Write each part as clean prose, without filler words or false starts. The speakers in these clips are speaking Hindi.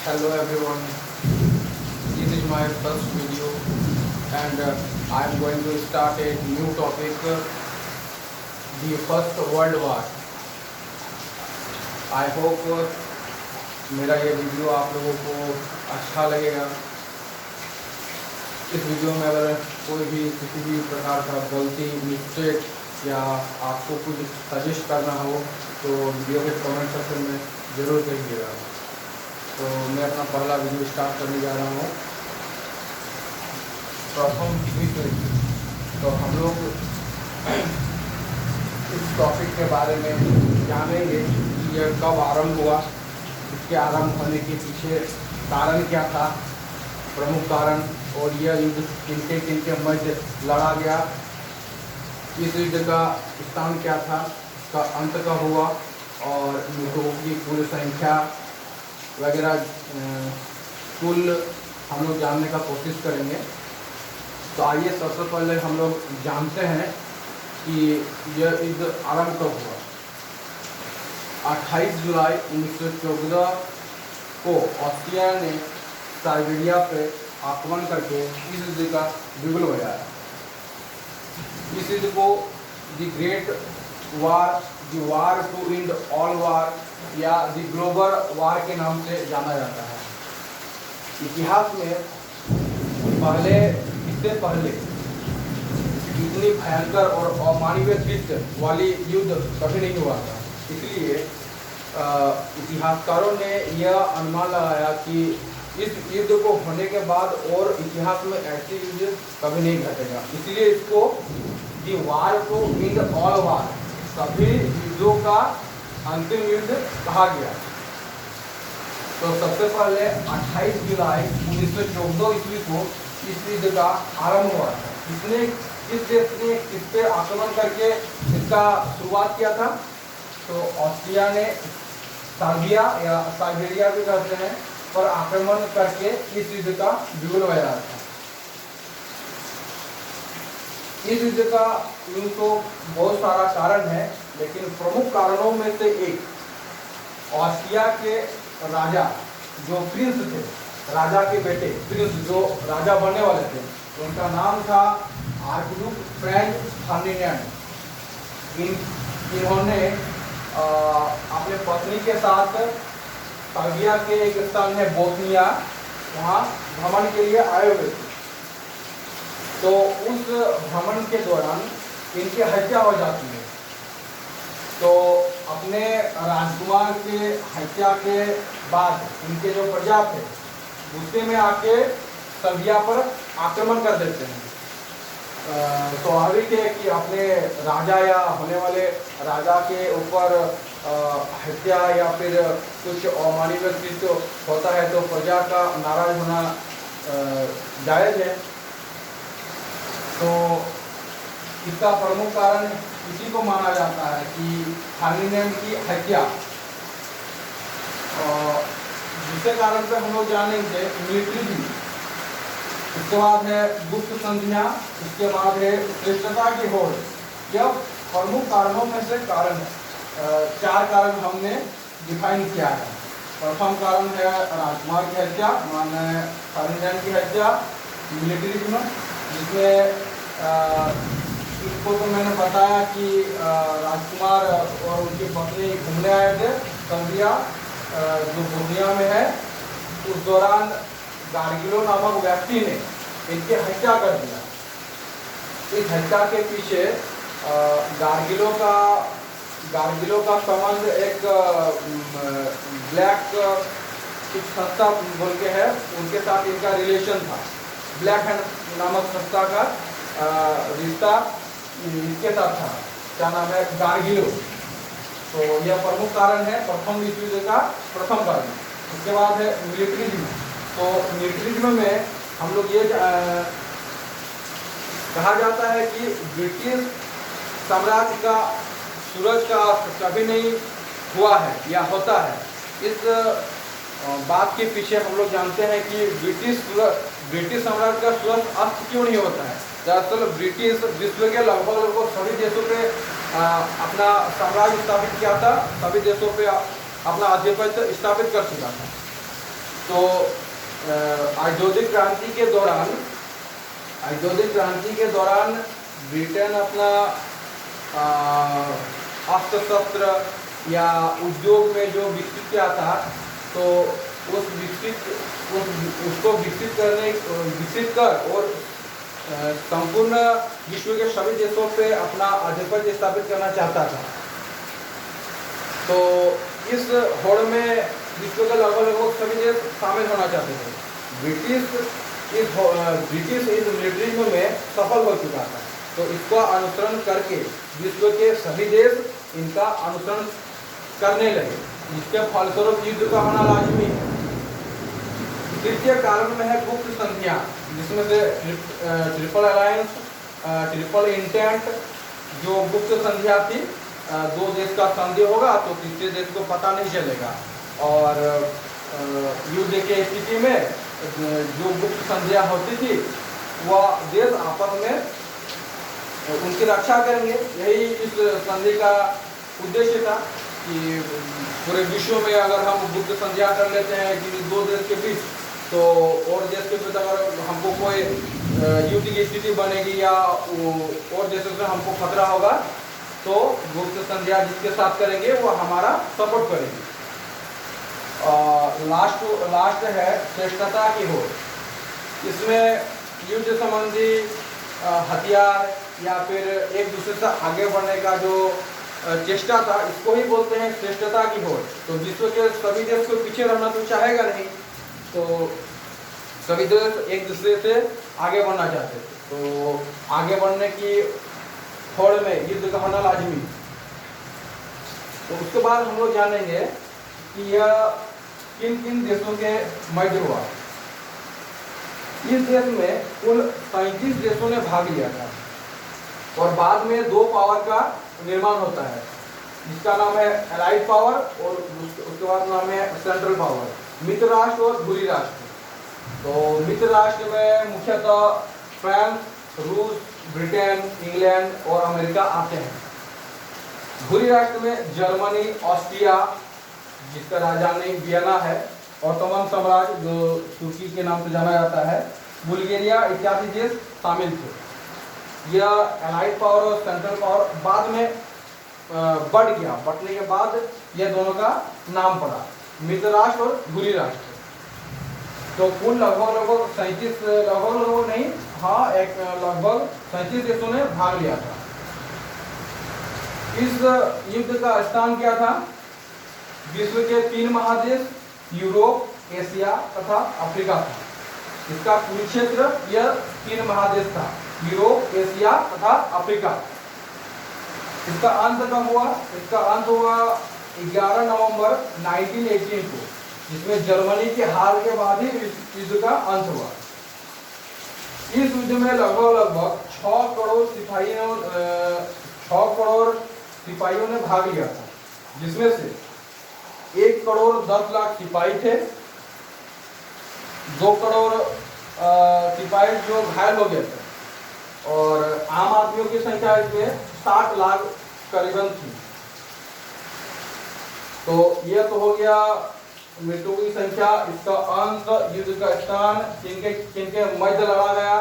Hello everyone, this is my first video and I am going to start a new topic, the First World War. I hope मेरा ये वीडियो आप लोगों को अच्छा लगेगा। इस वीडियो में अगर कोई भी किसी भी प्रकार का गलती मिस्टेक या आपको कुछ सजेस्ट करना हो तो वीडियो के कमेंट सेक्शन में ज़रूर करिएगा। तो मैं अपना पहला वीडियो स्टार्ट करने जा रहा हूँ। प्रथम विश्व युद्ध। तो हम लोग इस टॉपिक के बारे में जानेंगे कि यह कब आरंभ हुआ, इसके आरंभ होने के पीछे कारण क्या था, प्रमुख कारण, और यह युद्ध किनके किनके मध्य लड़ा गया, इस युद्ध का स्थान क्या था, इसका अंत कब हुआ और मृतकों की कुल संख्या वगैरह कुल हम लोग जानने का कोशिश करेंगे। तो आइए सबसे पहले हम लोग जानते हैं कि यह युद्ध आरंभ कब हुआ। 28 जुलाई 1914 को ऑस्ट्रिया ने साइबेरिया पे आक्रमण करके इस युद्ध का बिगुल बजाया। इस युद्ध को the great war, the war to end all war या द ग्लोबल वार के नाम से जाना जाता है। इतिहास में इससे पहले इतनी भयंकर और अमानवीय कृत्य वाली युद्ध कभी नहीं हुआ था। इसलिए इतिहासकारों ने यह अनुमान लगाया कि इस युद्ध को होने के बाद और इतिहास में ऐसी युद्ध कभी नहीं घटेगा। इसलिए इसको दी वार टू एंड ऑल वार, सभी युद्धों का अंतिम युद्ध कहा गया। तो सबसे पहले 28 जुलाई 1914 ईस्वी को इस युद्ध का आरंभ हुआ था। इसने किस देश ने किस पे आक्रमण करके इसका शुरुआत किया था? तो ऑस्ट्रिया ने सर्बिया या साइबेरिया भी कहते हैं पर आक्रमण करके इस युद्ध का बिगुल बजाया था। इस युद्ध का यूं तो बहुत सारा कारण है, लेकिन प्रमुख कारणों में से एक ऑस्ट्रिया के राजा जो प्रिंस थे, राजा के बेटे प्रिंस जो राजा बनने वाले थे, उनका नाम था आर्कड्यूक फ्रैंज फर्डिनेंड। इन्होंने अपने पत्नी के साथ सर्बिया के एक स्थान है बोस्निया, वहाँ भ्रमण के लिए आए हुए थे। तो उस भ्रमण के दौरान इनकी हत्या हो जाती है। तो अपने राजकुमार के हत्या के बाद इनके जो प्रजा थे गुस्से में आके सर्बिया पर आक्रमण कर देते हैं। स्वाभाविक है कि अपने राजा या होने वाले राजा के ऊपर हत्या या फिर कुछ अमानवीय कृत्य होता है तो प्रजा का नाराज होना जायज़ है। तो इसका प्रमुख कारण इसी को माना जाता है कि फर्डिनेंड की हत्या, जिसके कारण पे हम लोग जानेंगे मिलिट्रिज्म, उसके बाद है गुप्त संधियाँ, उसके बाद है श्रेष्ठता की होड़। यह प्रमुख कारणों में से कारण है। 4 कारण हमने डिफाइन किया है। प्रथम कारण है राजकुमार की हत्या, माने फर्डिनेंड की हत्या, मिलिट्रिज्म, जिसमें इसको तो मैंने बताया कि राजकुमार और उनकी पत्नी घूमने आए थे सर्बिया जो बोस्निया में है। उस दौरान गार्गिलो नामक व्यक्ति ने इनकी हत्या कर दिया। इस हत्या के पीछे गार्गिलो का संबंध एक ब्लैक कुछ संस्था बोल के है, उनके साथ इनका रिलेशन था। ब्लैक हैंड नामक संस्था का रिश्ता इसके साथ था। क्या नाम है? गार्गिलो। तो यह प्रमुख कारण है, प्रथम विश्व युद्ध का प्रथम कारण। उसके बाद है मिलिट्रिज्म। तो मिलिट्रिज्म में हम लोग ये कहा जाता है कि ब्रिटिश साम्राज्य का सूरज का कभी नहीं हुआ है या होता है। इस बात के पीछे हम लोग जानते हैं कि ब्रिटिश साम्राज्य का सूरज अस्त क्यों नहीं होता है। दरअसल ब्रिटिश विश्व के लगभग सभी देशों पे अपना साम्राज्य स्थापित किया था, सभी देशों पे अपना आधिपत्य स्थापित कर चुका था। तो औद्योगिक क्रांति के दौरान ब्रिटेन अपना अस्त्र शस्त्र या उद्योग में जो विकसित किया था, तो उसको विकसित कर और संपूर्ण विश्व के सभी देशों पे अपना आधिपत्य स्थापित करना चाहता था। तो इस होड़ में विश्व के लगभग सभी देश शामिल होना चाहते थे। ब्रिटिश इस मिलिट्रिज्म में सफल हो चुका था, तो इसका अनुसरण करके विश्व के सभी देश इनका अनुसरण करने लगे, जिसके फलस्वरूप युद्ध का होना लाजमी है। तृतीय कारण में है गुप्त संधियां, जिसमें से ट्रिपल अलायंस, ट्रिपल इंटेंट, जो गुप्त संधियां थी, दो देश का संधि होगा तो तीसरे देश को पता नहीं चलेगा, और युद्ध के स्थिति में जो गुप्त संधियां होती थी वह देश आपस में उनकी रक्षा करेंगे। यही इस संधि का उद्देश्य था कि पूरे विश्व में अगर हम गुप्त संधियां कर लेते हैं कि दो देश के बीच, तो और देश के बीच अगर हमको कोई युद्ध की स्थिति बनेगी या और देशों से हमको खतरा होगा, तो गुप्त संधियां जिसके साथ करेंगे वो हमारा सपोर्ट करेंगे। लास्ट है श्रेष्ठता की होड़। इसमें युद्ध संबंधी हथियार या फिर एक दूसरे से आगे बढ़ने का जो चेष्टा था, इसको ही बोलते हैं श्रेष्ठता की होड़। तो विश्व के सभी देश को पीछे रहना तो चाहेगा नहीं, तो सभी देश एक दूसरे से आगे बढ़ना चाहते थे, तो आगे बढ़ने की होड़ में युद्ध का होना लाजमी। तो उसके बाद हम लोग जानेंगे कि यह किन किन देशों के मध्य हुआ। इस देश में कुल 37 देशों ने भाग लिया था, और बाद में दो पावर का निर्माण होता है, जिसका नाम है एलाइड पावर और उसके बाद नाम है सेंट्रल पावर, मित्र राष्ट्र और धुरी राष्ट्र। तो मित्र राष्ट्र में मुख्यतः फ्रांस, रूस, ब्रिटेन, इंग्लैंड और अमेरिका आते हैं। धुरी राष्ट्र में जर्मनी, ऑस्ट्रिया, जिसका राजधानी वियना है, ऑटोमन साम्राज्य जो तुर्की के नाम से जाना जाता है, बुल्गारिया इत्यादि देश शामिल थे। यह एलाइड पावर और सेंट्रल पावर बाद में बढ़ गया, बढ़ने के बाद यह दोनों का नाम पड़ा, मित्र राष्ट्र और धुरी राष्ट्र। तो कुल लगभग 37 देशों ने भाग लिया था। इस युद्ध का स्थान क्या था? विश्व के 3 महादेश यूरोप, एशिया तथा अफ्रीका था। इसका कुरुक्षेत्र यह 3 महादेश था, यूरोप, एशिया तथा अफ्रीका। इसका अंत कब हुआ? इसका अंत हुआ 11 नवंबर 1918 को, जिसमें जर्मनी के हार के बाद ही युद्ध का अंत हुआ। इस युद्ध में लगभग 6 करोड़ सिपाहियों ने भाग लिया था, जिसमें से 1 करोड़ 10 लाख सिपाही थे, 2 करोड़ सिपाही जो घायल हो गए थे, और आम आदमियों की संख्या इसमें 60 लाख करीबन थी। तो यह तो हो गया मृतकों की संख्या। इसका अंत, युद्ध का स्थान, किनके मध्य लड़ा गया,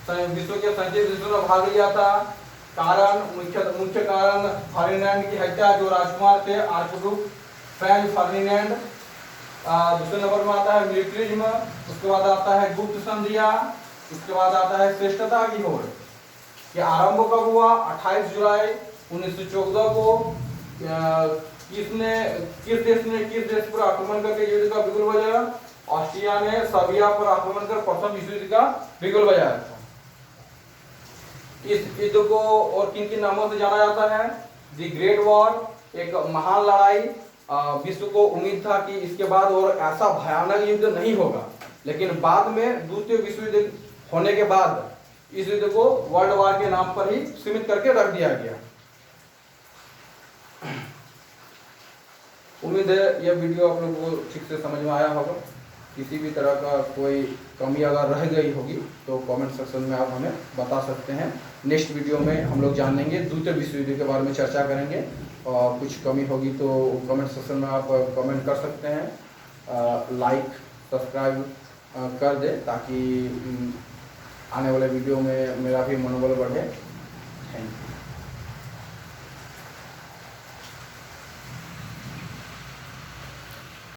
विश्व के 37 देशों ने भाग लिया था। कारण, मुख्य कारण फर्डिनेंड की हत्या, जो राजकुमार थे, आर्चड्यूक फ्रांज फर्डिनेंड। दूसरे नंबर में आता है मिलिट्रिज्म, उसके बाद आता है गुप्त संधियां, उसके बाद आता है श्रेष्ठता की होड़। ये आरंभ कब हुआ? 28 जुलाई 1914 को। किस देश पर आक्रमण करके युद्ध का बिगुल बजाया? ऑस्ट्रिया ने सर्बिया पर आक्रमण कर प्रथम विश्व युद्ध का बिगुल बजाया था। इस युद्ध को और किन किन नामों से जाना जाता है? द ग्रेट वॉर, एक महान लड़ाई। विश्व को उम्मीद था कि इसके बाद और ऐसा भयानक युद्ध नहीं होगा, लेकिन बाद में द्वितीय विश्व युद्ध होने के बाद इस युद्ध को वर्ल्ड वॉर के नाम पर ही सीमित करके रख दिया गया। उम्मीद है यह वीडियो आप लोगों को ठीक से समझ में आया होगा। किसी भी तरह का कोई कमी अगर रह गई होगी तो कमेंट सेक्शन में आप हमें बता सकते हैं। नेक्स्ट वीडियो में हम लोग जान लेंगे, द्वितीय विश्व युद्ध के बारे में चर्चा करेंगे, और कुछ कमी होगी तो कमेंट सेक्शन में आप कमेंट कर सकते हैं। लाइक सब्सक्राइब कर दे, ताकि आने वाले वीडियो में मेरा भी मनोबल बढ़े। Thank you.